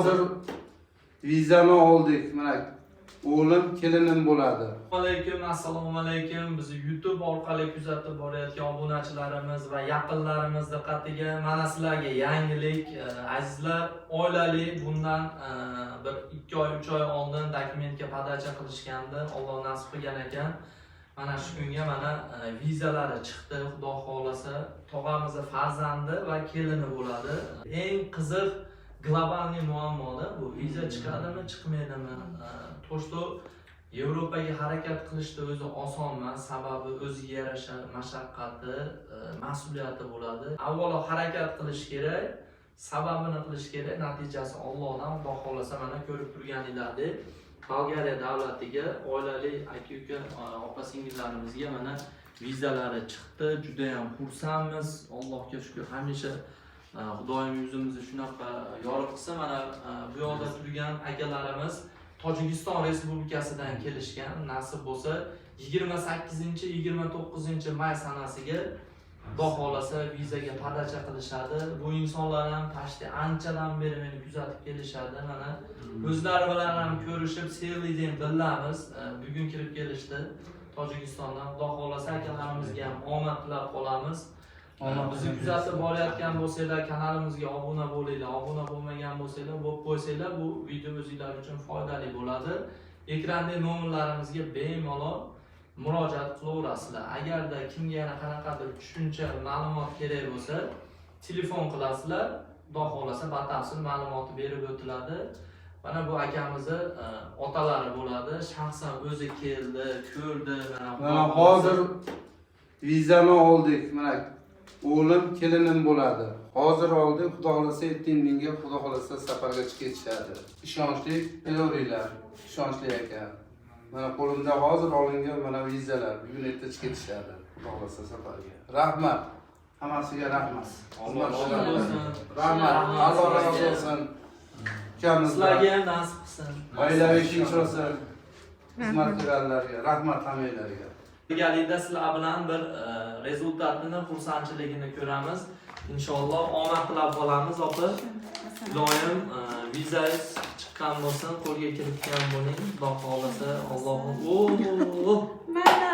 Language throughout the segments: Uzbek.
Hozir vizani oldik. Mana o'g'lim kelinim bo'ladi. Alaykum, assalomu alaykum. Bizni YouTube orqali kuzatib borayotgan obunachilarimiz va yaqinlarimiz diqqatiga mana sizlarga yangilik. Azizlar, oilali bundan bir 2 oy, 3 oy oldin dokumentga podacha qilishgandi. Alloh nasib qilgan ekan. Mana shu kunga mana vizalari chiqdi. Xudo xolasa tog'amizning farzandi va kelini bo'ladi. Eng qiziq globalniy muammoda bu viza chiqadimi, chiqmaydimi? To'shto Yevropaga harakat qilishda o'zi oson emas, sababi o'ziga yarasha mashaqqati, mas'uliyati bo'ladi. Avvalo harakat qilish kerak, sababini qilish kerak, natijasi Allohdan. Xudo xolasa mana ko'rib turganinglardek, Bolgariya davlatiga oilali aka-uka, opa-singillarimizga mana vizalari chiqdi. Juda ham xursandmiz. Allohga shukr, hamisha Xudoyim yuzimizni shunaqa yorug' qilsa. Mana bu yoqda turgan akalarimiz Tojikiston Respublikasidan kelishgan. Nasib bo'lsa 28-29 may sanasiga Xudo xolasa vizaga podacha qilishadi. Bu insonlar ham tashti anchadan beri meni kuzatib kelishadi. Mana o'zlari bilan ham ko'rishib, sevlikdan bilamiz. Bugun kirib kelishdi Tojikistondan. Xudo xolasa akalarimizga ham omad tilab qolamiz. Bizni kuzatib borayotgan bo'lsanglar, kanalimizga obuna bo'linglar. Obuna bo'lmagan bo'lsanglar, bo'lib qo'ysanglar, bu video o'zingizlar uchun foydali bo'ladi. Ekranda nomerlarimizga bemalol murojaat qilaverasizlar. Agarda kimga yana qanaqadir tushuncha, ma'lumot kerak bo'lsa, telefon qilasizlar. Xudo xolasa batafsil ma'lumotni berib o'tiladi. Mana bu akamizni otalari bo'ladi. Shaxsan o'zi keldi, ko'rdi. Mana hozir vizani oldik. Mana o'g'lim kelinim bo'ladi. Hozir oldik. Xudo xolasa ertanga Xudo xolasa safarga chiqib ketishadi. Ishonchli qilaveringlar. Ishonchli ekan. Mana qo'limda hozir olingan mana vizalar. Bugun erta chiqib ketishadi. Xudo xolasa safarga. Rahmat. Hammasiga rahmat. Alloh razı olsun. Rahmat. Alloh razı olsun. Sizlarga ham nasib qilsin. Oilaviy tinch bo'lsin. Xizmat qilganlarga rahmat hammanglarga. Birgalikda sizlar bilan bir rezultatini, xursandchiligini ko'ramiz. Inshaalloh omad tilab qolamiz, opa. Iloyim vizangiz chiqqan bo'lsin, qo'lga kiritgan bo'ling. Xudo xolasa Alloh. Mana.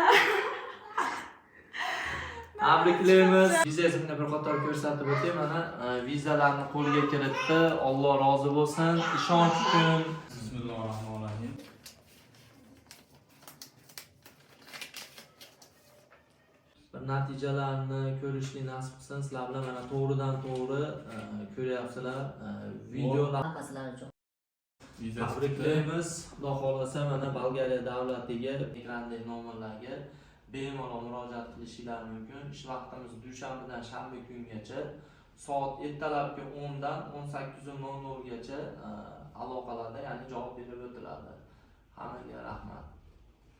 Tabriklaymiz. Vizasini bir qator ko'rsatib o'tay. Mana vizalarni qo'lga kiritdi. Alloh rozi bo'lsin. Ishonch uchun. Bismillahirrohmanirrohim. Natijalarni ko'rishni nasib qilsin. Sizlar bilan mana to'g'ridan to'g'ri ko'ryapsizlar. Videolar tabriklaymiz. Xudo xolasa mana Bolgariya davlatiga ekrandagi nomerlarga bemalol murojaat qilishingiz mumkin. Ish vaqtimiz dushanbadan shanba kungacha soat ertalabki 10 dan 18:00 gacha aloqalarda, ya'ni javob berib o'tiladi. Hammaga rahmat.